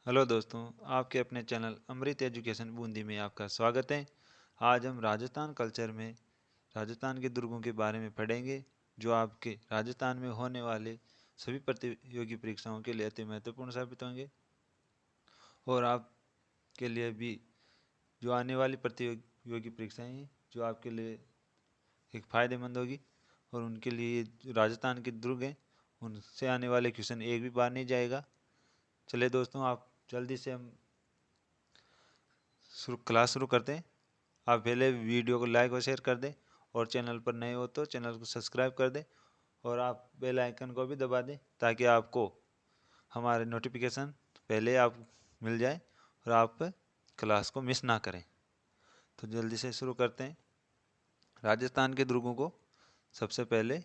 Hello दोस्तों, आपके अपने चैनल अमृत एजुकेशन बूंदी में आपका स्वागत है। आज हम राजस्थान कल्चर में राजस्थान के दुर्गों के बारे में पढ़ेंगे, जो आपके राजस्थान में होने वाले सभी प्रतियोगी परीक्षाओं के लिए अति महत्वपूर्ण साबित होंगे और आपके लिए भी जो आने वाली प्रतियोगी परीक्षाएं हैं जो आपके लिए एक फ़ायदेमंद होगी। और उनके लिए जो राजस्थान के दुर्ग हैं उनसे आने वाले क्वेश्चन एक भी बार नहीं जाएगा। चलिए दोस्तों, आप जल्दी से हम क्लास शुरू करते हैं। आप पहले वीडियो को लाइक और शेयर कर दें और चैनल पर नए हो तो चैनल को सब्सक्राइब कर दें और आप बेल आइकन को भी दबा दें ताकि आपको हमारे नोटिफिकेशन पहले आप मिल जाए और आप क्लास को मिस ना करें। तो जल्दी से शुरू करते हैं। राजस्थान के दुर्गों को सबसे पहले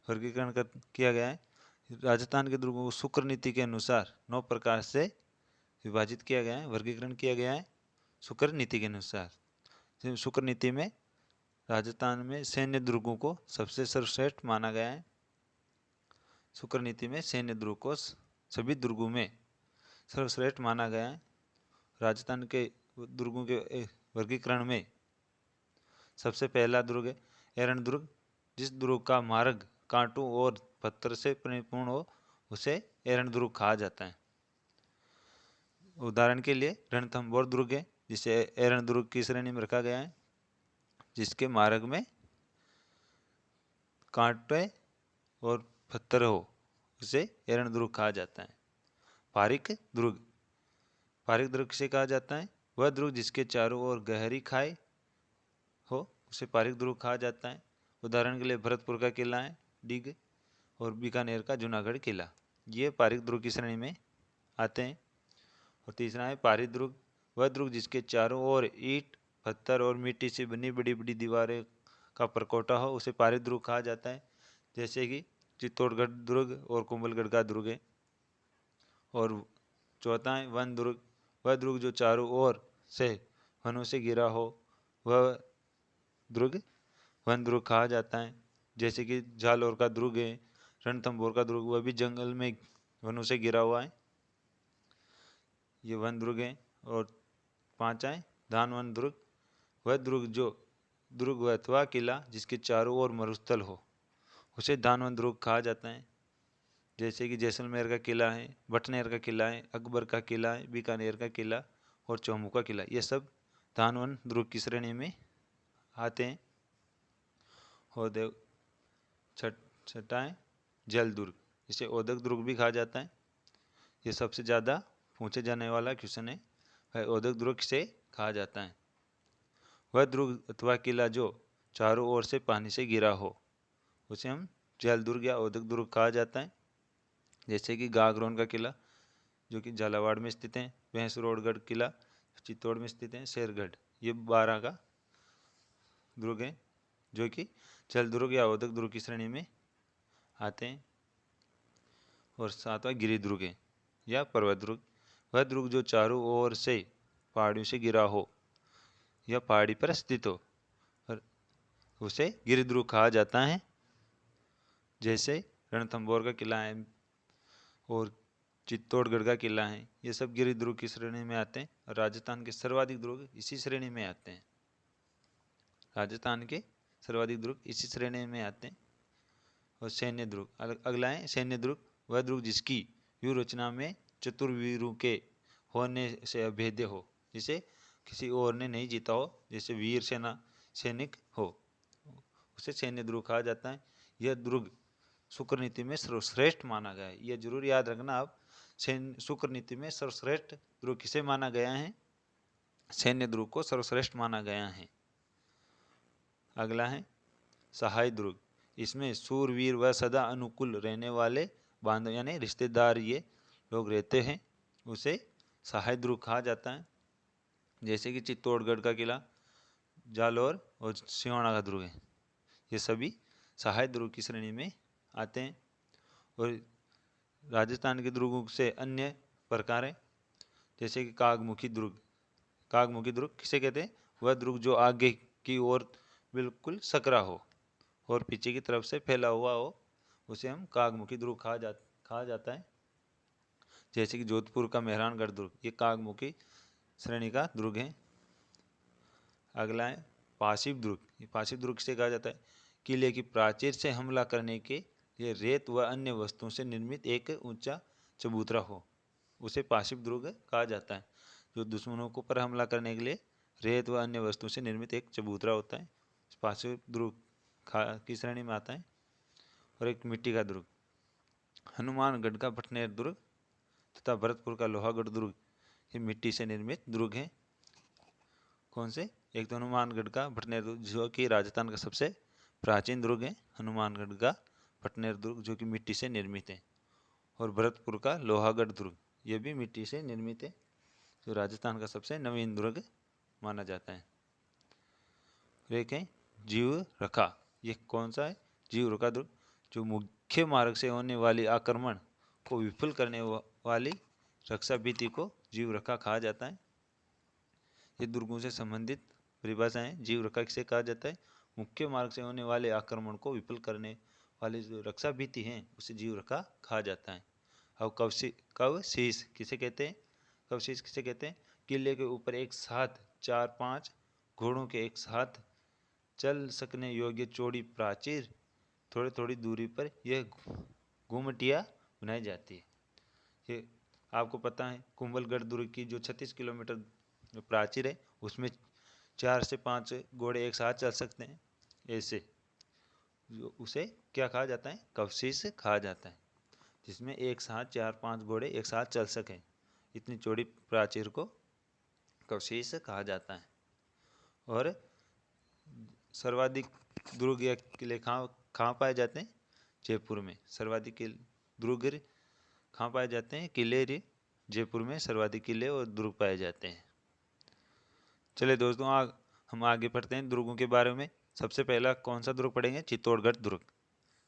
वर्गीकरण किया गया है। राजस्थान के दुर्गों को शुक्र नीति के अनुसार 9 प्रकार से विभाजित किया गया है, वर्गीकरण किया गया है शुक्र नीति के अनुसार। शुक्र नीति में राजस्थान में सैन्य दुर्गों को सबसे सर्वश्रेष्ठ माना गया है। शुक्र नीति में सैन्य दुर्ग को सभी दुर्गों में सर्वश्रेष्ठ माना गया है। राजस्थान के दुर्गों के वर्गीकरण में सबसे पहला दुर्ग है एरण दुर्ग। जिस दुर्ग का मार्ग कांटों और पत्थर से परिपूर्ण हो उसे एरण दुर्ग कहा जाता है। उदाहरण के लिए रणथंभौर दुर्ग है जिसे एरण दुर्ग की श्रेणी में रखा गया है, जिसके मार्ग में कांटे और पत्थर हो उसे एरण दुर्ग कहा जाता है। पारिक दुर्ग पारिक दुर्ग किसे कहा जाता है? वह दुर्ग जिसके चारों ओर गहरी खाई हो उसे पारिक दुर्ग कहा जाता है। उदाहरण के लिए भरतपुर का किला है डिग और बीकानेर का जूनागढ़ किला, ये पारिक दुर्ग की श्रेणी में आते हैं। और तीसरा है पारिक दुर्ग, वह दुर्ग जिसके चारों ओर ईंट पत्थर और मिट्टी से बनी बड़ी बड़ी दीवारें का परकोटा हो उसे पारिक दुर्ग कहा जाता है, जैसे कि चित्तौड़गढ़ दुर्ग और कुंभलगढ़ का दुर्ग है। और चौथा है वन दुर्ग, वह दुर्ग जो चारों ओर से वनों से घिरा हो वह दुर्ग वन दुर्ग कहा जाता है, जैसे कि जालौर का दुर्ग है, रणथंभौर का दुर्ग, वह भी जंगल में वनों से घिरा हुआ है, ये वन दुर्ग है। और पांचवा है धानवन दुर्ग, वह दुर्ग अथवा किला जिसके चारों ओर मरुस्थल हो उसे धानवन दुर्ग कहा जाता है, जैसे कि जैसलमेर का किला है, बटनेर का किला है, अकबर का किला है, बीकानेर का किला और चौमू का किला, ये सब धानवन दुर्ग की श्रेणी में आते हैं। और छठा है जल दुर्ग, इसे ओदक दुर्ग भी कहा जाता है। ये सबसे ज़्यादा पूछे जाने वाला क्वेश्चन है, ओदक दुर्ग किसे कहा जाता है? वह दुर्ग अथवा किला जो चारों ओर से पानी से घिरा हो उसे हम जल दुर्ग या ओदक दुर्ग कहा जाता है, जैसे कि गागरोन का किला जो कि झालावाड़ में स्थित है, भैंसरोडगढ़ किला चित्तौड़ में स्थित है, शेरगढ़, ये 12 का दुर्ग है जो कि जल दुर्ग या ओदक दुर्ग की श्रेणी में आते हैं। और सातवां गिरि दुर्ग है या पर्वत दुर्ग, वह दुर्ग जो चारों ओर से पहाड़ियों से घिरा हो या पहाड़ी पर स्थित हो और उसे गिरि दुर्ग कहा जाता है, जैसे रणथंभौर का किला है और चित्तौड़गढ़ का किला है, ये सब गिरि दुर्ग की श्रेणी में आते हैं। और राजस्थान के सर्वाधिक दुर्ग इसी श्रेणी में आते हैं। राजस्थान के सर्वाधिक दुर्ग इसी श्रेणी में आते हैं। और सैन्य दुर्ग अगला है सैन्य दुर्ग, वह दुर्ग जिसकी व्यूह रचना में चतुर्वीरों के होने से अभेद्य हो, जिसे किसी और ने नहीं जीता हो, जैसे वीर सेना सैनिक हो उसे सैन्य दुर्ग कहा जाता है। यह दुर्ग शुक्र नीति में सर्वश्रेष्ठ माना गया है, यह जरूर याद रखना आप। शुक्र नीति में सर्वश्रेष्ठ दुर्ग किसे माना गया है? सैन्य दुर्ग को सर्वश्रेष्ठ माना गया है। अगला है सहाय दुर्ग, इसमें सूरवीर व सदा अनुकूल रहने वाले बांधव यानी रिश्तेदार ये लोग रहते हैं, उसे सहाय दुर्ग कहा जाता है, जैसे कि चित्तौड़गढ़ का किला, जालौर और सिवाना का दुर्ग है, ये सभी सहाय दुर्ग की श्रेणी में आते हैं। और राजस्थान के दुर्गों से अन्य प्रकार है, जैसे कि कागमुखी दुर्ग। कागमुखी दुर्ग किसे कहते हैं? वह दुर्ग जो आगे की ओर बिल्कुल सकरा हो और पीछे की तरफ से फैला हुआ हो उसे हम कागमुखी दुर्ग कहा जाता है। जैसे कि जोधपुर का मेहरानगढ़ दुर्ग, ये काकमुखी श्रेणी का दुर्ग है। अगला है पाशिव दुर्ग। ये पाशिव दुर्ग से कहा जाता है किले की प्राचीर से हमला करने के लिए रेत व अन्य वस्तुओं से निर्मित एक ऊंचा चबूतरा हो, उसे पाशिव दुर्ग कहा जाता है। जो दुश्मनों को पर हमला करने के लिए रेत व अन्य वस्तुओं से निर्मित एक चबूतरा होता है, पाशिव दुर्ग की श्रेणी में आता है। और एक मिट्टी का दुर्ग, हनुमानगढ़ का भटनेर दुर्ग तथा भरतपुर का लोहागढ़ दुर्ग, ये मिट्टी से निर्मित दुर्ग हैं। कौन से? एक तो हनुमानगढ़ का भटनेर दुर्ग जो कि राजस्थान का सबसे प्राचीन दुर्ग है, हनुमानगढ़ का भटनेर दुर्ग जो कि मिट्टी से निर्मित है। और भरतपुर का लोहागढ़ दुर्ग, ये भी मिट्टी से निर्मित है, जो राजस्थान का सबसे नवीन दुर्ग माना जाता है। एक है जीव रखा, ये कौन सा है? जीव रखा दुर्ग, जो मुख्य मार्ग से होने वाली आक्रमण को विफल करने वाली रक्षा भित्ति को जीव रखा कहा जाता है। ये दुर्गों से संबंधित परिभाषा है। जीव रखा किसे कहा जाता है? मुख्य मार्ग से होने वाले आक्रमण को विफल करने वाली जो रक्षा भित्ति है उसे जीव रखा कहा जाता है। अब कवशीष किसे कहते हैं? कवशीष किसे कहते हैं? किले के ऊपर एक साथ 4-5 घोड़ों के एक साथ चल सकने योग्य चौड़ी प्राचीर, थोड़ी थोड़ी दूरी पर यह घुमटिया बनाई जाती है। ये आपको पता है कुंभलगढ़ दुर्ग की जो 36 किलोमीटर प्राचीर है उसमें 4 से 5 घोड़े एक साथ चल सकते हैं, ऐसे जो उसे क्या कहा जाता है? कवशीष कहा जाता है, जिसमें एक साथ 4-5 घोड़े एक साथ चल सकें, इतनी चौड़ी प्राचीर को कवशीष कहा जाता है। और सर्वाधिक दुर्ग या किले कहाँ पाए जाते हैं? जयपुर में। सर्वाधिक दुर्ग कहाँ पाए जाते हैं? किले जयपुर में सर्वाधिक किले और दुर्ग पाए जाते हैं। चलिए दोस्तों हम आगे पढ़ते हैं दुर्गों के बारे में। सबसे पहला कौन सा दुर्ग पढ़ेंगे? चित्तौड़गढ़ दुर्ग,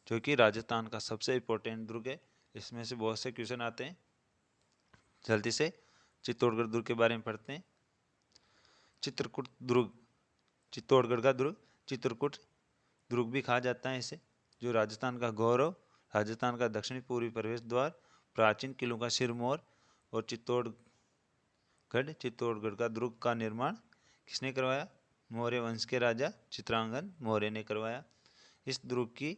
जो कि राजस्थान का सबसे इम्पोर्टेंट दुर्ग है। इसमें से बहुत से क्वेश्चन आते हैं। जल्दी से चित्तौड़गढ़ दुर्ग के बारे में पढ़ते हैं। चित्रकूट दुर्ग, चित्तौड़गढ़ का दुर्ग चित्रकूट दुर्ग भी कहा जाता है इसे, जो राजस्थान का गौरव, राजस्थान का दक्षिणी पूर्वी प्रवेश द्वार, प्राचीन किलों का सिरमौर। और चित्तौड़गढ़ का दुर्ग का निर्माण किसने करवाया? मौर्य वंश के राजा चित्रांगन मौर्य ने करवाया। इस दुर्ग की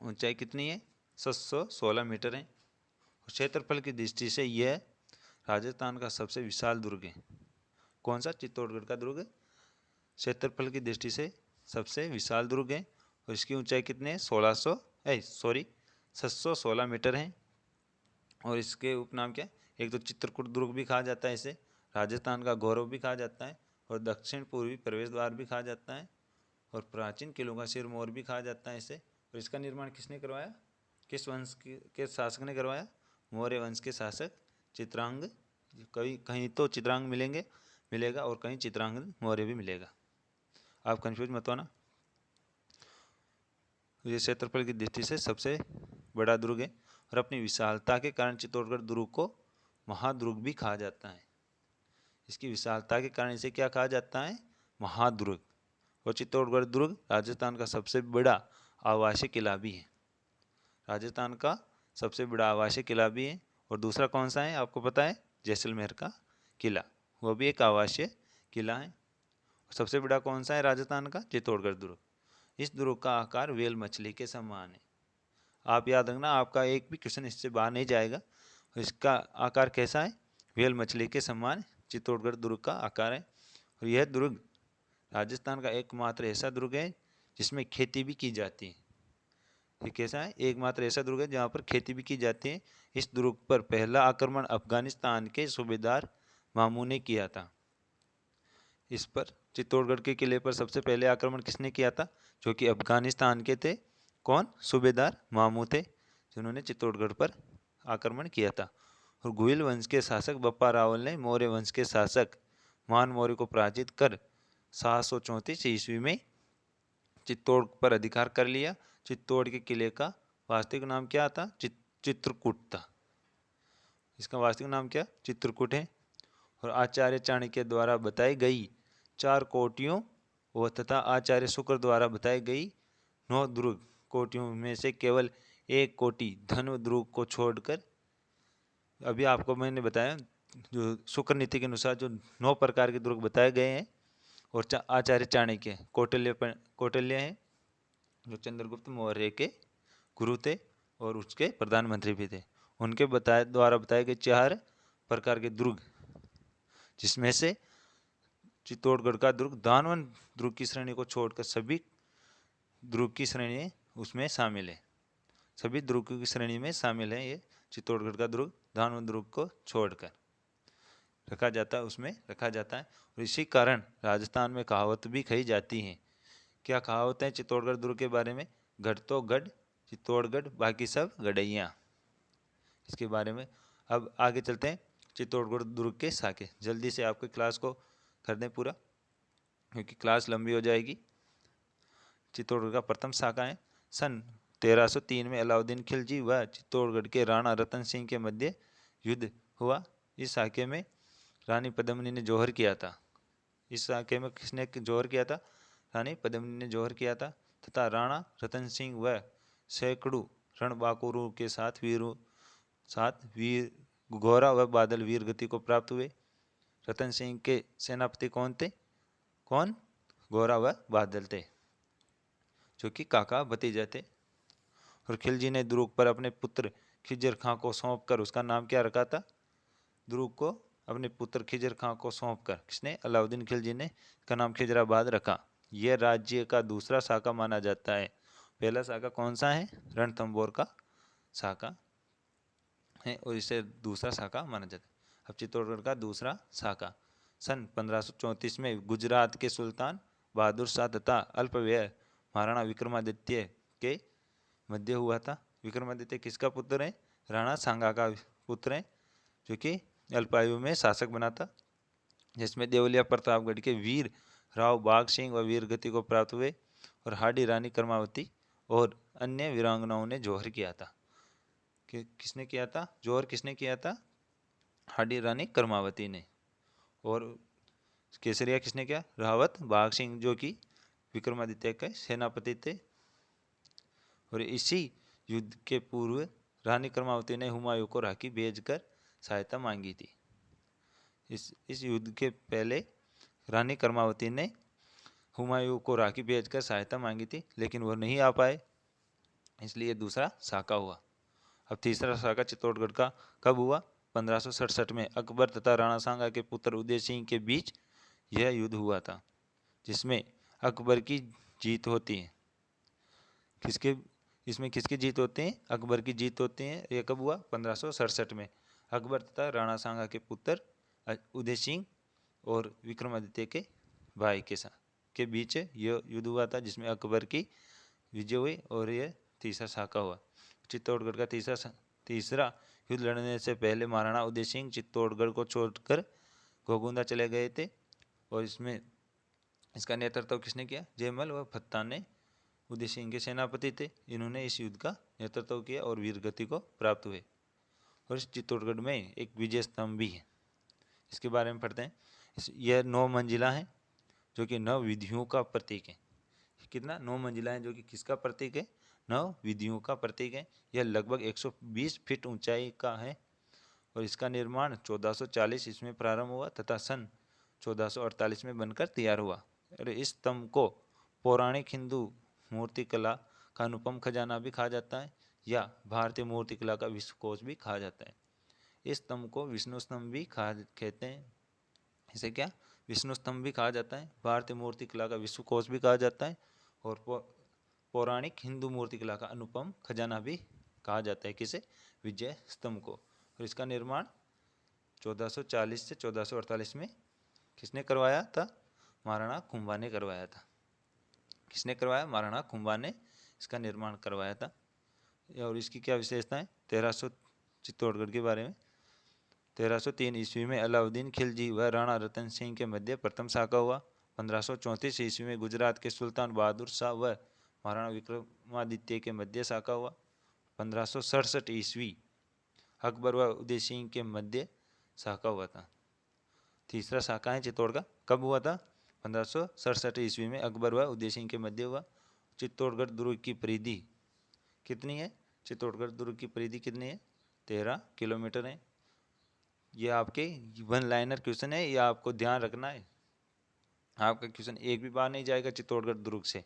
ऊंचाई कितनी है? 716 मीटर है। क्षेत्रफल की दृष्टि से यह राजस्थान का सबसे विशाल दुर्ग है। कौन सा? चित्तौड़गढ़ का दुर्ग क्षेत्रफल की दृष्टि से सबसे विशाल दुर्ग है। और इसकी ऊंचाई कितनी है? 716 मीटर है। और इसके उपनाम क्या? एक तो चित्रकूट दुर्ग भी कहा जाता है इसे, राजस्थान का गौरव भी कहा जाता है, और दक्षिण पूर्वी प्रवेश द्वार भी कहा जाता है, और प्राचीन किलों का सिरमौर भी कहा जाता है इसे। और इसका निर्माण किसने करवाया? किस वंश के शासक ने करवाया? मौर्य वंश के शासक चित्रांग। कहीं तो चित्रांग मिलेगा और कहीं चित्रांग मौर्य भी मिलेगा, आप कंफ्यूज मत होना। ये क्षेत्रफल की दृष्टि से सबसे बड़ा दुर्ग है, और अपनी विशालता के कारण चित्तौड़गढ़ दुर्ग को महादुर्ग भी कहा जाता है। इसकी विशालता के कारण इसे क्या कहा जाता है? महादुर्ग। और चित्तौड़गढ़ दुर्ग राजस्थान का सबसे बड़ा आवासीय किला भी है, राजस्थान का सबसे बड़ा आवासीय किला भी है। और दूसरा कौन सा है आपको पता है? जैसलमेर का किला, वो भी एक आवासीय किला है। सबसे बड़ा कौन सा है राजस्थान का? चित्तौड़गढ़ दुर्ग। इस दुर्ग का आकार व्हेल मछली के समान है। आप याद रखना, आपका एक भी क्वेश्चन इससे बाहर नहीं जाएगा। इसका आकार कैसा है? व्हेल मछली के समान चित्तौड़गढ़ दुर्ग का आकार है। और यह दुर्ग राजस्थान का एकमात्र ऐसा दुर्ग है जिसमें खेती भी की जाती है। ये कैसा है? एकमात्र ऐसा दुर्ग है जहाँ पर खेती भी की जाती है। इस दुर्ग पर पहला आक्रमण अफगानिस्तान के सूबेदार मामू ने किया था। इस पर चित्तौड़गढ़ के किले पर सबसे पहले आक्रमण किसने किया था? जो कि अफगानिस्तान के थे। कौन? सूबेदार मामू थे, जिन्होंने चित्तौड़गढ़ पर आक्रमण किया था। और गुहिल वंश के शासक बप्पा रावल ने मौर्य वंश के शासक मान मौर्य को पराजित कर 734 ईस्वी में चित्तौड़ पर अधिकार कर लिया। चित्तौड़ के किले का वास्तविक नाम क्या था? चित्रकूट था। इसका वास्तविक नाम क्या? चित्रकूट है। और आचार्य चाणक्य द्वारा बताई गई 4 कोटियों व तथा आचार्य शुक्र द्वारा बताई गई 9 दुर्ग कोटियों में से केवल 1 कोटि धन दुर्ग को छोड़कर अभी आपको मैंने बताया जो शुक्र नीति के अनुसार जो 9 प्रकार के दुर्ग बताए गए हैं, और आचार्य चाणक्य कौटिल्य हैं जो चंद्रगुप्त मौर्य के गुरु थे और उसके प्रधानमंत्री भी थे, उनके द्वारा बताए गए 4 प्रकार के दुर्ग, जिसमें से चित्तौड़गढ़ का दुर्ग दानवन दुर्ग की श्रेणी को छोड़कर सभी दुर्ग की श्रेणी उसमें शामिल है, सभी दुर्गों की श्रेणी में शामिल है। ये चित्तौड़गढ़ का दुर्ग दानवन दुर्ग को छोड़कर रखा जाता है, उसमें रखा जाता है। और इसी कारण राजस्थान में कहावत भी कही जाती है। क्या कहावत है चित्तौड़गढ़ दुर्ग के बारे में? गढ़ तो गढ़ चित्तौड़गढ़, बाकी सब गढ़ैया। इसके बारे में अब आगे चलते हैं। चित्तौड़गढ़ दुर्ग के साके, जल्दी से आपके क्लास को कर दें पूरा, क्योंकि क्लास लंबी हो जाएगी। चित्तौड़गढ़ का प्रथम साका है। सन 1303 में अलाउद्दीन खिलजी व चित्तौड़गढ़ के राणा रतन सिंह के मध्य युद्ध हुआ। इस साके में रानी पद्मिनी ने जौहर किया था। इस साके में किसने जौहर किया था? रानी पद्मिनी ने जौहर किया था, तथा राणा रतन सिंह व सैकड़ों रणबांकुरों के साथ वीर घोरा व बादल वीर गति को प्राप्त हुए। रतन सिंह के सेनापति कौन थे? कौन? घोरा व बादल थे, जो कि काका भतीजा थे। और खिलजी ने दुर्ग पर अपने पुत्र खिजर खां को सौंपकर, उसका नाम क्या रखा था? दुर्ग को अपने पुत्र खिजर खां को सौंपकर किसने? अलाउद्दीन खिलजी ने इसका नाम खिजराबाद रखा। यह राज्य का दूसरा साका माना जाता है। पहला साका कौन सा है? रणथंभौर का साका है, और इसे दूसरा साका माना जाता है। अब चित्तौड़गढ़ का दूसरा साका सन 1534 में गुजरात के सुल्तान बहादुर शाह तथा अल्पव्यय महाराणा विक्रमादित्य के मध्य हुआ था। विक्रमादित्य किसका पुत्र है? राणा सांगा का पुत्र है, जो कि अल्पायु में शासक बना था, जिसमें देवलिया प्रतापगढ़ के वीर राव बाघ सिंह व वीर गति को प्राप्त हुए, और हाडी रानी कर्मावती और अन्य वीरांगनाओं ने जौहर किया था। किसने किया था जौहर? किसने किया था? हाडी रानी कर्मावती ने। और केसरिया किसने किया? रावत बाघ सिंह, जो कि विक्रमादित्य के सेनापति थे। और इसी युद्ध के पूर्व रानी कर्मावती ने हुमायूं को राखी भेजकर सहायता मांगी थी। इस युद्ध के पहले रानी कर्मावती ने हुमायूं को राखी भेजकर सहायता मांगी थी, लेकिन वो नहीं आ पाए, इसलिए दूसरा साका हुआ। अब तीसरा साका चित्तौड़गढ़ का कब हुआ? 1567 में अकबर तथा राणा सांगा के पुत्र उदय सिंह के बीच यह युद्ध हुआ था, जिसमें अकबर की जीत होती है। इसमें किसकी जीत होती है? अकबर की जीत होती है। यह कब हुआ? 1567 में अकबर तथा राणा सांगा के पुत्र उदय सिंह और विक्रमादित्य के भाई के बीच यह युद्ध हुआ था, जिसमें अकबर की विजय हुई, और यह तीसरा साका हुआ। चित्तौड़गढ़ का तीसरा युद्ध लड़ने से पहले महाराणा उदय सिंह चित्तौड़गढ़ को छोड़कर घोगुंदा चले गए थे, और इसका नेतृत्व किसने किया? जयमल व फत्ता ने उदय सिंह के सेनापति थे। इन्होंने इस युद्ध का नेतृत्व किया और वीरगति को प्राप्त हुए। और इस चित्तौड़गढ़ में एक विजय स्तंभ भी है, इसके बारे में पढ़ते हैं। यह 9 मंजिला है, जो कि 9 विधियों का प्रतीक है। कितना? 9 मंजिला है, जो कि किसका प्रतीक है? 9 विधियों का प्रतीक है। यह लगभग 120 फीट ऊंचाई का है, और इसका निर्माण 1440 इसमें प्रारंभ हुआ तथा सन 1448 में बनकर तैयार हुआ। और इस स्तंभ को पौराणिक हिंदू मूर्तिकला का अनुपम खजाना भी कहा जाता है, या भारतीय मूर्तिकला का विश्वकोश भी कहा जाता है। इस स्तंभ को विष्णु स्तंभ भी कहते हैं। इसे क्या? विष्णु स्तंभ भी कहा जाता है, भारतीय मूर्तिकला का विश्वकोश भी कहा जाता है, और पौराणिक हिंदू मूर्तिकला का अनुपम खजाना भी कहा जाता है। किसे? विजय स्तंभ को। और इसका निर्माण 1440 से 1448 में किसने करवाया था? महाराणा कुंभा ने करवाया था। किसने करवाया? महाराणा कुंभा ने इसका निर्माण करवाया था। और इसकी क्या विशेषता है? 1300 चित्तौड़गढ़ के बारे में 1303 ईस्वी में अलाउद्दीन खिलजी व राणा रतन सिंह के मध्य प्रथम साका हुआ। 1534 ईस्वी में गुजरात के सुल्तान बहादुर शाह व महाराणा विक्रमादित्य के मध्य साका हुआ। 1567 ईस्वी अकबर व उदय सिंह के मध्य साका हुआ था। तीसरा साका है चित्तौड़गढ़ का, कब हुआ था? 1567 ईस्वी में अकबर व उदय सिंह के मध्य हुआ। चित्तौड़गढ़ दुर्ग की परिधि कितनी है? चित्तौड़गढ़ दुर्ग की परिधि कितनी है? 13 किलोमीटर है। ये आपके वन लाइनर क्वेश्चन है, ये आपको ध्यान रखना है। आपका क्वेश्चन एक भी बार नहीं जाएगा चित्तौड़गढ़ दुर्ग से,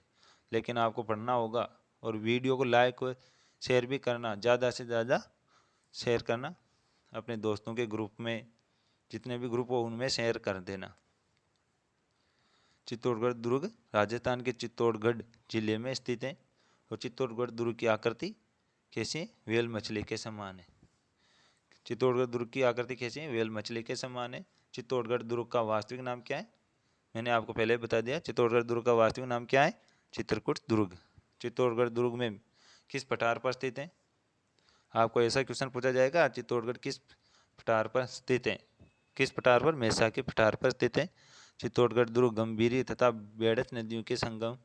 लेकिन आपको पढ़ना होगा। और वीडियो को लाइक और शेयर भी करना, ज़्यादा से ज़्यादा शेयर करना अपने दोस्तों के ग्रुप में, जितने भी ग्रुप हो उनमें शेयर कर देना। चित्तौड़गढ़ दुर्ग राजस्थान के चित्तौड़गढ़ जिले में स्थित है। और चित्तौड़गढ़ दुर्ग की आकृति कैसी है? व्हेल मछली के समान है। चित्तौड़गढ़ दुर्ग की आकृति कैसी है? व्हेल मछली के समान है। चित्तौड़गढ़ दुर्ग का वास्तविक नाम क्या है? मैंने आपको पहले ही बता दिया। चित्तौड़गढ़ दुर्ग का वास्तविक नाम क्या है? चित्रकूट दुर्ग। चित्तौड़गढ़ दुर्ग में किस पठार पर स्थित है? आपको ऐसा क्वेश्चन पूछा जाएगा, चित्तौड़गढ़ किस पठार पर स्थित है? किस पठार पर? मेसा के पठार पर स्थित है। चित्तौड़गढ़ दुर्ग गंभीरी तथा बेड़च नदियों के संगम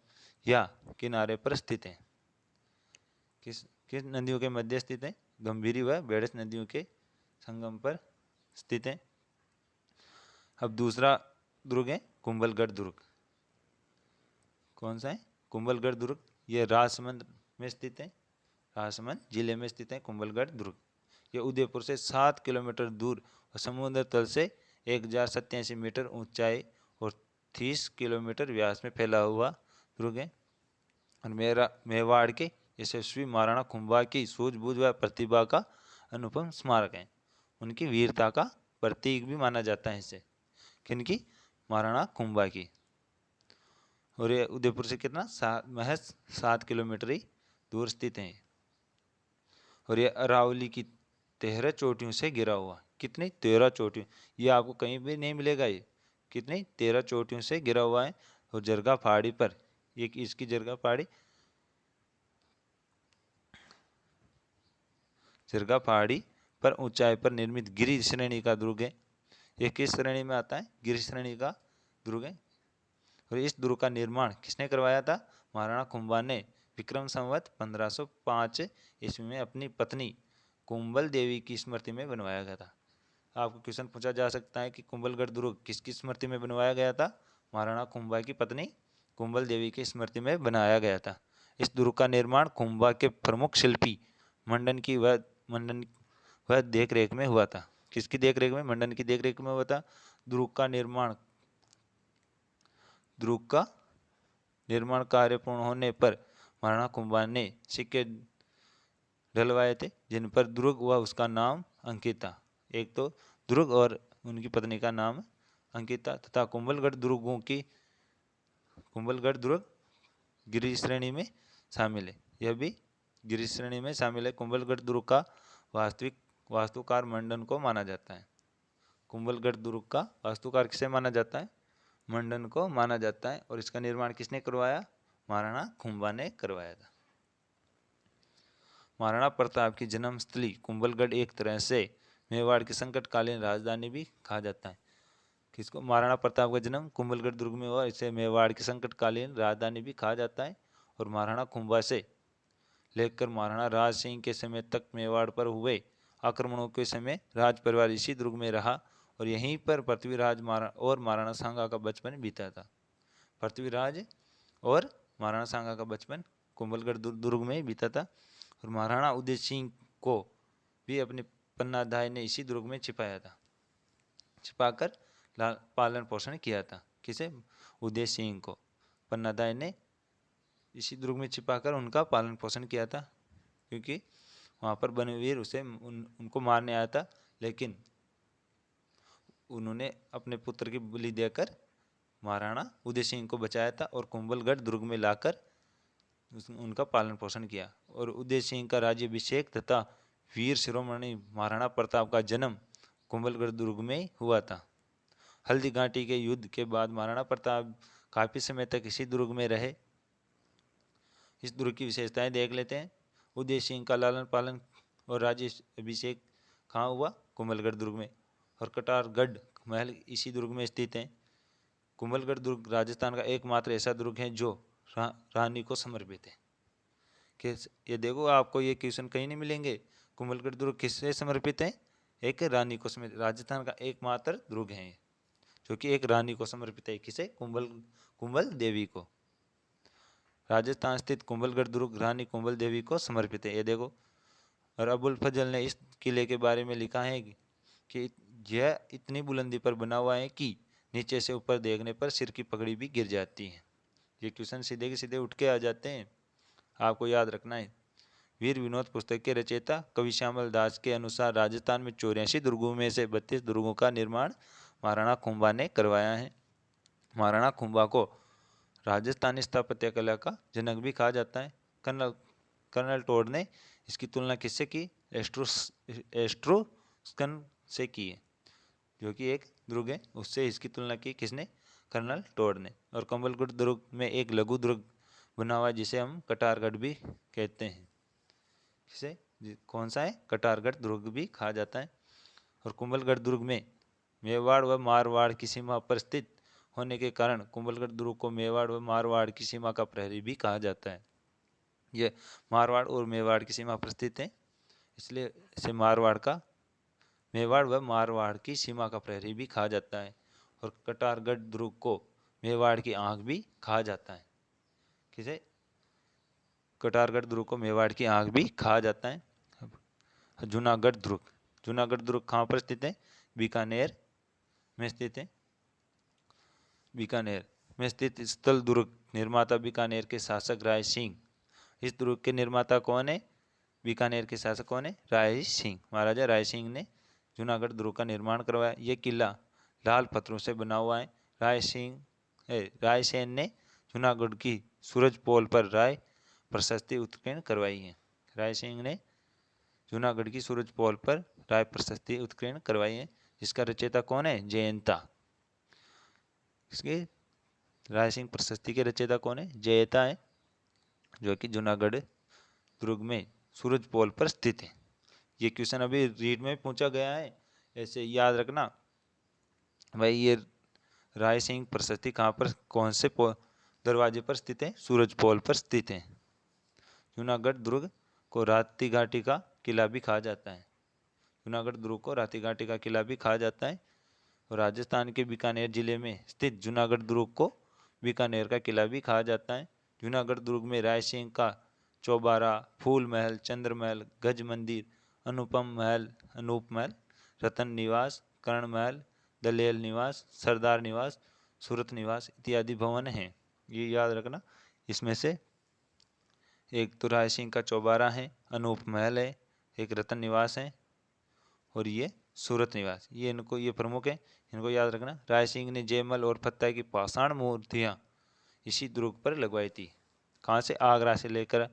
या किनारे पर स्थित है। किस किस नदियों के मध्य स्थित है? गंभीरी व बेड़च नदियों के संगम पर स्थित है। अब दूसरा दुर्ग है कुंभलगढ़ दुर्ग। कौन सा है? कुंभलगढ़ दुर्ग। ये राजसमंद में स्थित है। राजसमंद जिले में स्थित है कुंभलगढ़ दुर्ग। ये उदयपुर से 7 किलोमीटर दूर और समुद्र तल से 1087 मीटर ऊंचाई और 30 किलोमीटर व्यास में फैला हुआ दुर्ग है। और मेवाड़ के यशस्वी महाराणा कुंभा की सूझबूझ व प्रतिभा का अनुपम स्मारक है। उनकी वीरता का प्रतीक भी माना जाता है इसे। किनकी? महाराणा कुंभा की। और ये उदयपुर से कितना? महज 7 किलोमीटर ही दूर स्थित है। और ये अरावली की 13 चोटियों से घिरा हुआ। कितनी? 13 चोटियों। ये आपको कहीं भी नहीं मिलेगा। ये कितनी? 13 चोटियों से घिरा हुआ है। और जरगा पहाड़ी पर, ये इसकी जरगा पहाड़ी, जरगा पहाड़ी पर ऊंचाई पर निर्मित गिरि श्रेणी का दुर्ग है। ये किस श्रेणी में आता है? गिरि श्रेणी का दुर्ग है। और इस दुर्ग का निर्माण किसने करवाया था? महाराणा कुंभा ने विक्रम संवत 1505 ईस्वी में अपनी पत्नी कुंभल देवी की स्मृति में बनवाया गया था। आपको क्वेश्चन पूछा जा सकता है कि कुंभलगढ़ दुर्ग किसकी स्मृति में बनवाया गया था? महाराणा कुंभा की पत्नी कुंभल देवी की स्मृति में बनाया गया था। इस दुर्ग का निर्माण कुंभा के प्रमुख शिल्पी मंडन व देख रेख में हुआ था। किसकी देख रेख में? मंडन की देख रेख में हुआ था। दुर्ग का निर्माण कार्य पूर्ण होने पर महाराणा कुंभा ने सिक्के डलवाए थे, जिन पर दुर्ग व उसका नाम अंकित था। एक तो दुर्ग और उनकी पत्नी का नाम अंकिता तथा कुंभलगढ़ दुर्ग गिरि श्रेणी में शामिल है। यह भी गिरि श्रेणी में शामिल है। कुंभलगढ़ दुर्ग का वास्तविक वास्तुकार मंडन को माना जाता है। कुंभलगढ़ दुर्ग का वास्तुकार किसे माना जाता है? मंडन को माना जाता है। और इसका निर्माण किसने करवाया? महाराणा कुंभा ने करवाया था। महाराणा प्रताप की जन्मस्थली कुंभलगढ़ एक तरह से मेवाड़ की संकटकालीन राजधानी भी कहा जाता है। किसको? महाराणा प्रताप का जन्म कुंभलगढ़ दुर्ग में हुआ, इसे मेवाड़ की संकटकालीन राजधानी भी कहा जाता है। और महाराणा कुंभा से लेकर महाराणा राज सिंह के समय तक मेवाड़ पर हुए आक्रमणों के समय राज परिवार इसी दुर्ग में रहा और यहीं पर पृथ्वीराज और महाराणा सांगा का बचपन बीता था। पृथ्वीराज और महाराणा सांगा का बचपन कुंभलगढ़ दुर्ग में ही बीता था। और महाराणा उदय सिंह को भी अपने पन्नाधाय ने इसी दुर्ग में छिपाकर पालन पोषण किया था। किसे? उदय सिंह को पन्नाधाय ने इसी दुर्ग में छिपाकर उनका पालन पोषण किया था, क्योंकि वहाँ पर बनवीर उनको मारने आया था, लेकिन उन्होंने अपने पुत्र की बलि देकर महाराणा उदय सिंह को बचाया था और कुंभलगढ़ दुर्ग में लाकर उनका पालन पोषण किया। और उदय सिंह का राज्याभिषेक तथा वीर शिरोमणि महाराणा प्रताप का जन्म कुंभलगढ़ दुर्ग में हुआ था। हल्दी घाटी के युद्ध के बाद महाराणा प्रताप काफी समय तक इसी दुर्ग में रहे। इस दुर्ग की विशेषताएं देख लेते हैं। उदय सिंह का लालन पालन और राज्याभिषेक कहाँ हुआ? कुंभलगढ़ दुर्ग में। और कटारगढ़ महल इसी दुर्ग में स्थित है। कुंभलगढ़ दुर्ग राजस्थान का एकमात्र ऐसा दुर्ग है जो रानी को समर्पित है। कि ये देखो, आपको ये क्वेश्चन कहीं नहीं मिलेंगे। कुंभलगढ़ दुर्ग किससे समर्पित है? एक रानी को समर्पित। राजस्थान का एकमात्र दुर्ग है जो कि एक रानी को समर्पित है। किसे? कुंभल देवी को। राजस्थान स्थित कुंभलगढ़ दुर्ग रानी कुंभल देवी को समर्पित है। ये देखो। और अबुल फजल ने इस किले के बारे में लिखा है कि यह इतनी बुलंदी पर बना हुआ है कि नीचे से ऊपर देखने पर सिर की पगड़ी भी गिर जाती है। ये क्वेश्चन सीधे के सीधे उठ के आ जाते हैं, आपको याद रखना है। वीर विनोद पुस्तक के रचयिता कवि श्यामल दास के अनुसार राजस्थान में 84 दुर्गों में से 32 दुर्गों का निर्माण महाराणा कुंभा ने करवाया है। महाराणा कुंभा को राजस्थानी स्थापत्य कला का जनक भी कहा जाता है। कर्नल टोड ने इसकी तुलना किससे की? एस्ट्रूस्कन से की है, जो कि एक दुर्ग है, उससे इसकी तुलना की किसने? कर्नल टोड ने। और कंबलगढ़ दुर्ग में एक लघु दुर्ग बना हुआ है जिसे हम कटारगढ़ भी कहते हैं। किसे? कौन सा है? कटारगढ़ दुर्ग भी कहा जाता है। और कुंभलगढ़ दुर्ग में मेवाड़ व मारवाड़ की सीमा पर स्थित होने के कारण कुंभलगढ़ दुर्ग को मेवाड़ व मारवाड़ की सीमा का प्रहरी भी कहा जाता है। ये मारवाड़ और मेवाड़ की सीमा पर स्थित है, इसलिए इसे मेवाड़ व मारवाड़ की सीमा का प्रहरी भी कहा जाता है। और कटारगढ़ दुर्ग को मेवाड़ की आंख भी कहा जाता है। किसे? कटारगढ़ दुर्ग को मेवाड़ की आंख भी कहा जाता है। जूनागढ़ दुर्ग कहाँ पर स्थित है? बीकानेर में स्थित है। बीकानेर में स्थित स्थल दुर्ग निर्माता बीकानेर के शासक राय सिंह। इस दुर्ग के निर्माता कौन है? बीकानेर के शासक कौन है? राय सिंह। महाराजा राय सिंह ने जूनागढ़ दुर्ग का निर्माण करवाया। यह किला लाल पत्थरों से बना हुआ है। रायसेन ने जूनागढ़ की सूरज पोल पर राय प्रशस्ति उत्कीर्ण करवाई है। राय सिंह ने जूनागढ़ की सूरज पोल पर राय प्रशस्ति उत्कीर्ण करवाई है, जिसका रचयिता कौन है? जयंता। इसके राय सिंह प्रशस्ति के रचयिता कौन है? जयंता है, जो कि जूनागढ़ दुर्ग में सूरज पोल पर स्थित है। ये क्वेश्चन अभी रीड में पूछा गया है, ऐसे याद रखना भाई। ये राय सिंह प्रशस्ति कहाँ पर, कौन से दरवाजे पर स्थित है? सूरज पोल पर स्थित है। जूनागढ़ दुर्ग को राती घाटी का किला भी कहा जाता है। जूनागढ़ दुर्ग को राती घाटी का किला भी कहा जाता है। और राजस्थान के बीकानेर जिले में स्थित जूनागढ़ दुर्ग को बीकानेर का किला भी कहा जाता है। जूनागढ़ दुर्ग में राय सिंह का चौबारा, फूल महल, चंद्र महल, गज मंदिर, अनूप महल, रतन निवास, कर्ण महल, दलेल निवास, सरदार निवास, सूरत निवास इत्यादि भवन हैं। ये याद रखना। इसमें से एक तो राय सिंह का चौबारा है, अनूप महल है, एक रतन निवास है और ये सूरत निवास। ये प्रमुख है, इनको याद रखना। राय सिंह ने जयमल और फत्ता की पाषाण मूर्तियाँ इसी दुर्ग पर लगवाई थी। कहाँ से? आगरा से लेकर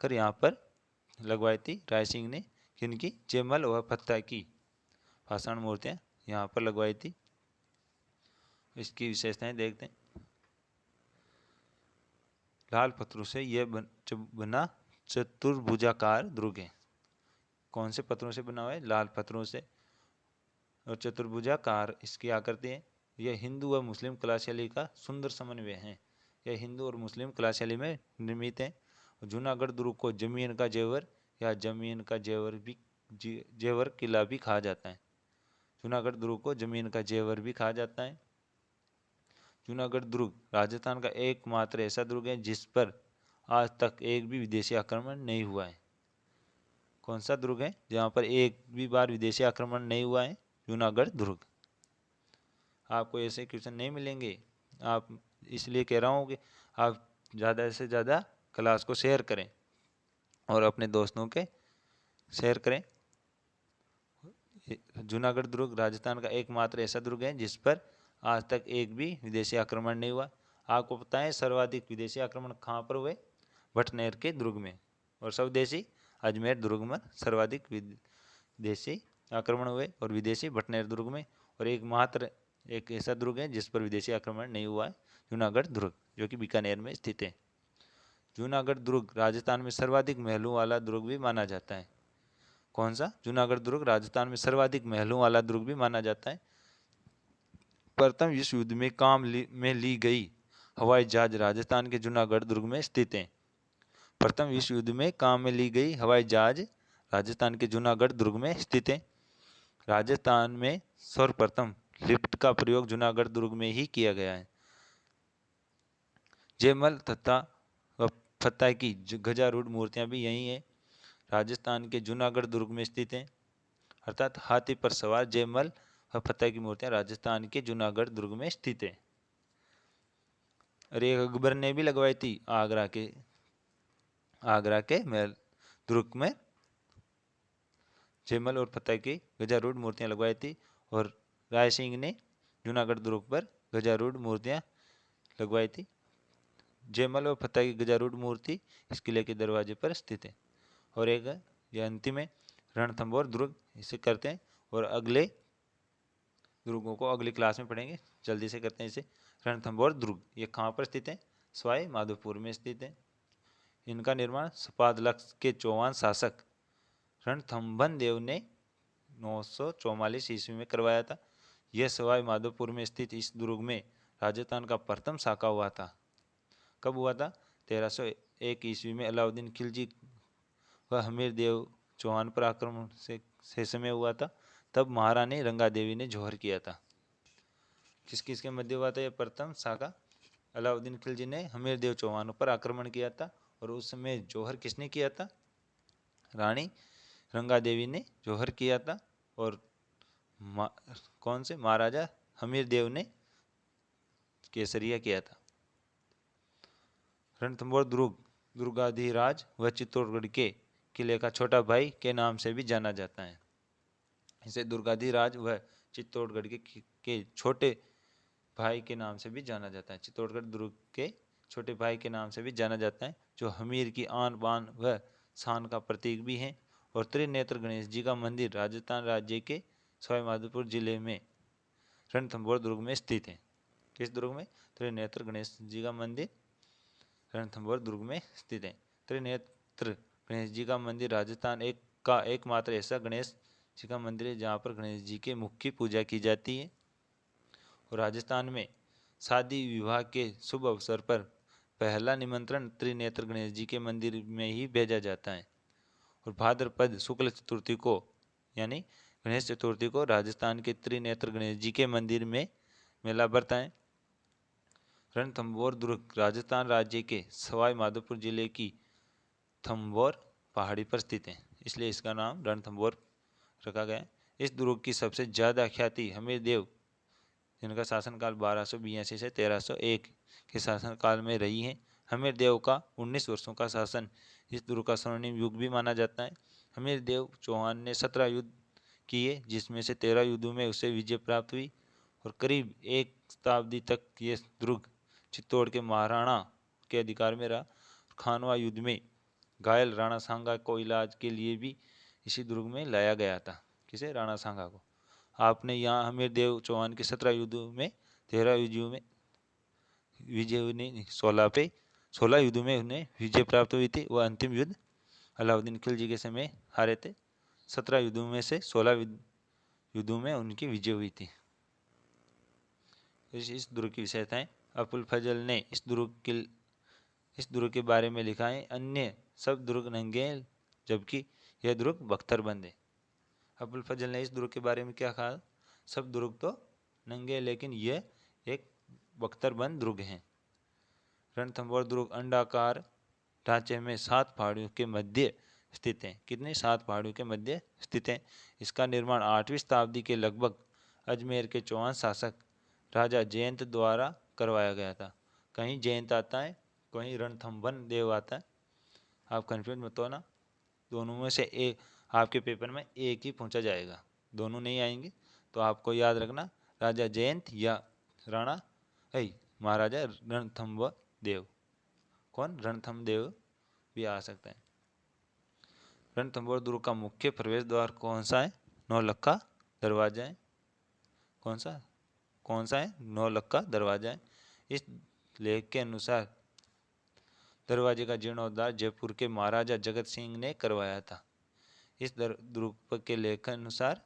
यहाँ पर लगवाई थी राय सिंह ने। किनकी? जयमल और फत्ता की पाषाण मूर्तियाँ यहाँ पर लगवाई थी। इसकी विशेषताएं देखते हैं। लाल पत्थरों से यह बना चतुर्भुजाकार दुर्ग है। कौन से पत्थरों से बना हुआ है? लाल पत्थरों से। और चतुर्भुजाकार इसकी आकृति है। यह हिंदू व मुस्लिम कला शैली का सुंदर समन्वय है। यह हिंदू और मुस्लिम कला शैली में निर्मित है। जूनागढ़ दुर्ग को जमीन का जेवर या जमीन का जेवर किला भी कहा जाता है। जूनागढ़ दुर्ग को जमीन का जेवर भी कहा जाता है। जूनागढ़ दुर्ग राजस्थान का एकमात्र ऐसा दुर्ग है जिस पर आज तक एक भी विदेशी आक्रमण नहीं हुआ है। कौन सा दुर्ग है जहाँ पर एक भी बार विदेशी आक्रमण नहीं हुआ है? जूनागढ़ दुर्ग। आपको ऐसे क्वेश्चन नहीं मिलेंगे, आप इसलिए कह रहा हूँ कि आप ज़्यादा से ज़्यादा क्लास को शेयर करें और अपने दोस्तों के शेयर करें। जूनागढ़ दुर्ग राजस्थान का एकमात्र ऐसा दुर्ग है जिस पर आज तक एक भी विदेशी आक्रमण नहीं हुआ। आपको पता है सर्वाधिक विदेशी आक्रमण कहाँ पर हुए? भटनेर के दुर्ग में। और स्वदेशी अजमेर दुर्ग में सर्वाधिक विदेशी आक्रमण हुए और विदेशी भटनेर दुर्ग में। और एकमात्र एक ऐसा दुर्ग है जिस पर विदेशी आक्रमण नहीं हुआ है, जूनागढ़ दुर्ग, जो कि बीकानेर में स्थित है। जूनागढ़ दुर्ग राजस्थान में सर्वाधिक महलों वाला दुर्ग भी माना जाता है। कौन सा? जूनागढ़ दुर्ग राजस्थान में सर्वाधिक महलों वाला दुर्ग भी माना जाता है। प्रथम विश्व युद्ध में में ली गई हवाई जहाज राजस्थान के जूनागढ़ दुर्ग में स्थित है। प्रथम विश्व युद्ध में काम में ली गई हवाई जहाज राजस्थान के जूनागढ़ दुर्ग में स्थित है। राजस्थान में सर्वप्रथम लिफ्ट का प्रयोग जूनागढ़ दुर्ग में ही किया गया है। जयमल तथा फत्ता की गजारूढ़ मूर्तियां भी यही है, राजस्थान के जूनागढ़ दुर्ग में स्थित हैं। अर्थात हाथी पर सवार जयमल व फतेह की मूर्तियां राजस्थान के जूनागढ़ दुर्ग में स्थित है। और एक अकबर ने भी लगवाई थी आगरा के महल दुर्ग में जयमल और फतेह की गजारूढ़ मूर्तियां लगवाई थी। और राय सिंह ने जूनागढ़ दुर्ग पर गजारूढ़ मूर्तियां लगवाई थी। जयमल और फतेह की गजारूढ़ मूर्ति इस किले के दरवाजे पर स्थित है। और एक यह अंतिम है रणथंभौर दुर्ग, इसे करते हैं और अगले दुर्गों को अगली क्लास में पढ़ेंगे। जल्दी से करते हैं इसे। रणथंभौर दुर्ग ये कहाँ पर स्थित है? सवाई माधोपुर में स्थित है। इनका निर्माण सपादलक्ष के चौहान शासक रणथंभन देव ने 944 ईस्वी में करवाया था। यह सवाई माधोपुर में स्थित इस दुर्ग में राजस्थान का प्रथम साका हुआ था। कब हुआ था? 1301 ईस्वी में अलाउद्दीन खिलजी व हमीर देव चौहान पर आक्रमण से समय हुआ था। तब महारानी रंगा देवी ने जौहर किया था। किस किस के मध्य हुआ था यह प्रथम साका? अलाउद्दीन खिलजी ने हमीर देव चौहान पर आक्रमण किया था और उस समय जौहर किसने किया था? रानी रंगा देवी ने जौहर किया था। और कौन से? महाराजा हमीर देव ने केसरिया किया था। रणथंभौर दुर्ग दुर्गाधिराज व चित्तौड़गढ़ के किले का छोटा भाई के नाम से भी जाना जाता है। इसे दुर्गाधिराज व चित्तौड़गढ़ के छोटे भाई के नाम से भी जाना जाता है। चित्तौड़गढ़ दुर्ग के छोटे भाई के नाम से भी जाना जाता है, जो हमीर की आन बान व शान का प्रतीक भी है। और त्रिनेत्र गणेश जी का मंदिर राजस्थान राज्य के सवाईमाधोपुर जिले में रणथंभौर दुर्ग में स्थित है। किस दुर्ग में? त्रिनेत्र गणेश जी का मंदिर रणथंभौर दुर्ग में स्थित है। त्रिनेत्र गणेश जी का मंदिर राजस्थान का एकमात्र ऐसा गणेश जी का मंदिर है जहाँ पर गणेश जी के मुख की पूजा की जाती है। और राजस्थान में शादी विवाह के शुभ अवसर पर पहला निमंत्रण त्रिनेत्र गणेश जी के मंदिर में ही भेजा जाता है। और भाद्रपद शुक्ल चतुर्थी को यानी गणेश चतुर्थी को राजस्थान के त्रिनेत्र गणेश जी के मंदिर में मेला भरता है। रणथंभौर दुर्ग राजस्थान राज्य के सवाई माधोपुर जिले की थंभौर पहाड़ी पर स्थित है, इसलिए इसका नाम रणथंभौर रखा गया है। इस दुर्ग की सबसे ज़्यादा ख्याति हमीर देव, जिनका शासनकाल 1282 से 1301 के शासनकाल में रही है। हमीर देव का 19 वर्षों का शासन इस दुर्ग का स्वर्णिम युग भी माना जाता है। हमीर देव चौहान ने 17 युद्ध किए, जिसमें से 13 युद्धों में उसे विजय प्राप्त हुई। और करीब एक शताब्दी तक ये दुर्ग चित्तौड़ के महाराणा के अधिकार में रहा। खानवा युद्ध में घायल राणा सांगा को इलाज के लिए भी इसी दुर्ग में लाया गया था। किसे? राणा सांगा को। आपने यहाँ हमीर देव चौहान के 17 युद्धों में 13 युद्धों में विजय ने 16 युद्धों में उन्हें विजय प्राप्त हुई थी। वह अंतिम युद्ध अलाउद्दीन खिलजी के समय हारे थे। 17 युद्धों में से 16 युद्धों में उनकी विजय हुई थी। इस दुर्ग की विशेषताएं। अबुल फजल ने इस दुर्ग के बारे में लिखा है, अन्य सब दुर्ग नंगे हैं जबकि यह दुर्ग बख्तरबंद है। अबुल फजल ने इस दुर्ग के बारे में क्या कहा? सब दुर्ग तो नंगे लेकिन यह एक बख्तरबंद दुर्ग है। रणथंभौर दुर्ग अंडाकार ढांचे में 7 पहाड़ियों के मध्य स्थित है। कितने? 7 पहाड़ियों के मध्य स्थित है। इसका निर्माण 8वीं शताब्दी के लगभग अजमेर के चौहान शासक राजा जयंत द्वारा करवाया गया था। कहीं जयंत आता है, कहीं रणथंभन देव आता है। आप कन्फ्यूज मत होना, दोनों में से एक आपके पेपर में एक ही पूछा जाएगा, दोनों नहीं आएंगे। तो आपको याद रखना राजा जयंत या राणा महाराजा रणथंभ देव। कौन? रणथंभ देव भी आ सकता है। रणथंभौर दुर्ग का मुख्य प्रवेश द्वार कौन सा है? नौलक्खा दरवाजा है। कौन सा है? नौलक्खा दरवाजा है। इस लेख के अनुसार दरवाजे का जीर्णोद्धार जयपुर के महाराजा जगत सिंह ने करवाया था। इस दुर्ग के लेख के अनुसार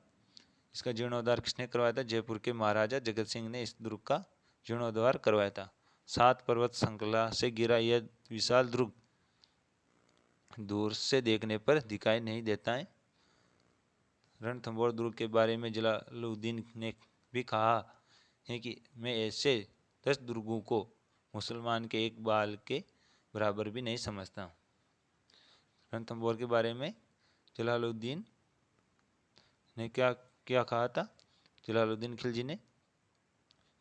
इसका जीर्णोद्धार किसने करवाया था? जयपुर के महाराजा जगत सिंह ने इस दुर्ग का जीर्णोद्धार करवाया था। 7 पर्वत श्रृंखला से घिरा यह विशाल दुर्ग दूर से देखने पर दिखाई नहीं देता है। रणथंभौर दुर्ग के बारे में जलालुद्दीन ने भी कहा है कि मैं ऐसे 10 दुर्गों को मुसलमान के एक बाल के बराबर भी नहीं समझता हूँ। रणथंभौर के बारे में जलालुद्दीन ने क्या कहा था जलालुद्दीन खिलजी ने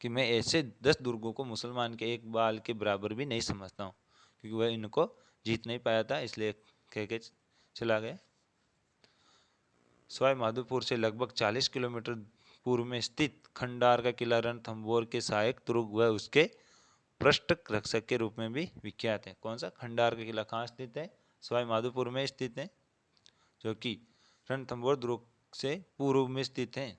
कि मैं ऐसे 10 दुर्गों को मुसलमान के एक बाल के बराबर भी नहीं समझता हूँ, क्योंकि वह इनको जीत नहीं पाया था, इसलिए कह के चला गया। सवाई माधोपुर से लगभग 40 किलोमीटर पूर्व में स्थित खंडार का किला रणथंभौर के सहायक दुर्ग व उसके पृष्ठ रक्षक के रूप में भी विख्यात है। कौन सा? खंडार का किला कहाँ स्थित है? सवाई माधोपुर में स्थित है, जो कि रणथंभौर दुर्ग से पूर्व में स्थित है।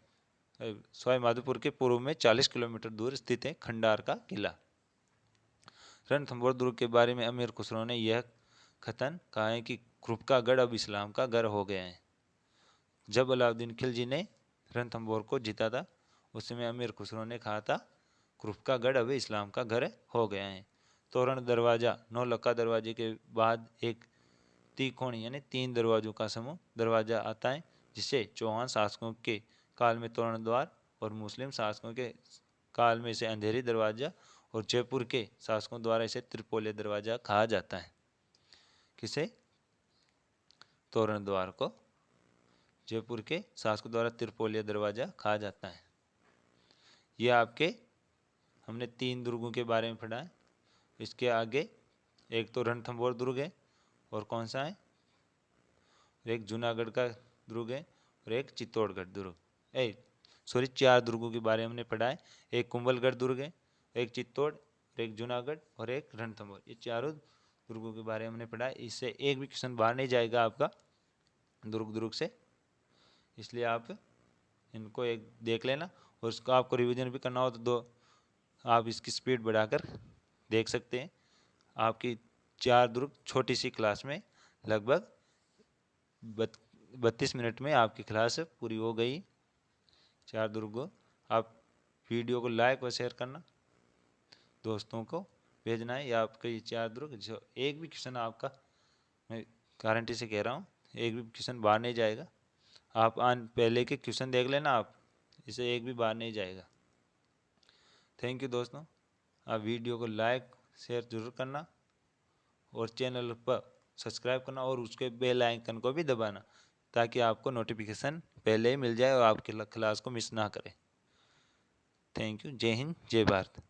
सवाई माधोपुर के पूर्व में 40 किलोमीटर दूर स्थित है खंडार का किला। रणथंभौर दुर्ग के बारे में अमीर खुसरो ने यह कथन कहा है कि क्रुप का गढ़ अब इस्लाम का घर हो गया है। जब अलाउद्दीन खिलजी ने रणथंभौर को जीता था, उस समय अमीर खुसरो ने कहा था क्रुप का गढ़ अब इस्लाम का घर हो गया है। तोरण दरवाजा, नौलखा दरवाजे के बाद एक त्रिकोणी यानी 3 दरवाजों का समूह दरवाजा आता है, जिसे चौहान शासकों के काल में तोरण द्वार और मुस्लिम शासकों के काल में इसे अंधेरी दरवाजा और जयपुर के शासकों द्वारा इसे त्रिपोलिया दरवाजा कहा जाता है। किसे? तोरण द्वार को जयपुर के शासकों द्वारा त्रिपोलिया दरवाजा कहा जाता है। यह आपके हमने 3 दुर्गों के बारे में पढ़ा है। इसके आगे एक तो रणथंभौर दुर्ग है, और कौन सा है? एक जूनागढ़ का दुर्ग है, और एक चित्तौड़गढ़ दुर्ग। 4 दुर्गों के बारे में हमने पढ़ा है। एक कुंभलगढ़ दुर्ग है, एक चित्तौड़, एक जूनागढ़ और एक रणथंभौर। ये चारों दुर्गों के बारे में हमने पढ़ा है। इससे एक भी क्वेश्चन बाहर नहीं जाएगा आपका दुर्ग से, इसलिए आप इनको एक देख लेना, और उसका आपको रिवीजन भी करना हो तो आप इसकी स्पीड बढ़ाकर देख सकते हैं। आपकी 4 दुर्ग छोटी सी क्लास में लगभग 32 मिनट में आपकी क्लास पूरी हो गई। 4 दुर्ग आप वीडियो को लाइक व शेयर करना, दोस्तों को भेजना है। या आपके 4 दुर्ग, जो एक भी क्वेश्चन आपका, मैं गारंटी से कह रहा हूँ, एक भी क्वेश्चन बाहर नहीं जाएगा। आप पहले के क्वेश्चन देख लेना, आप इसे एक भी बाहर नहीं जाएगा। थैंक यू दोस्तों। आप वीडियो को लाइक शेयर जरूर करना, और चैनल पर सब्सक्राइब करना, और उसके बेल आइकन को भी दबाना, ताकि आपको नोटिफिकेशन पहले ही मिल जाए और आपके क्लास को मिस ना करें। Thank you. जय हिंद, जय भारत।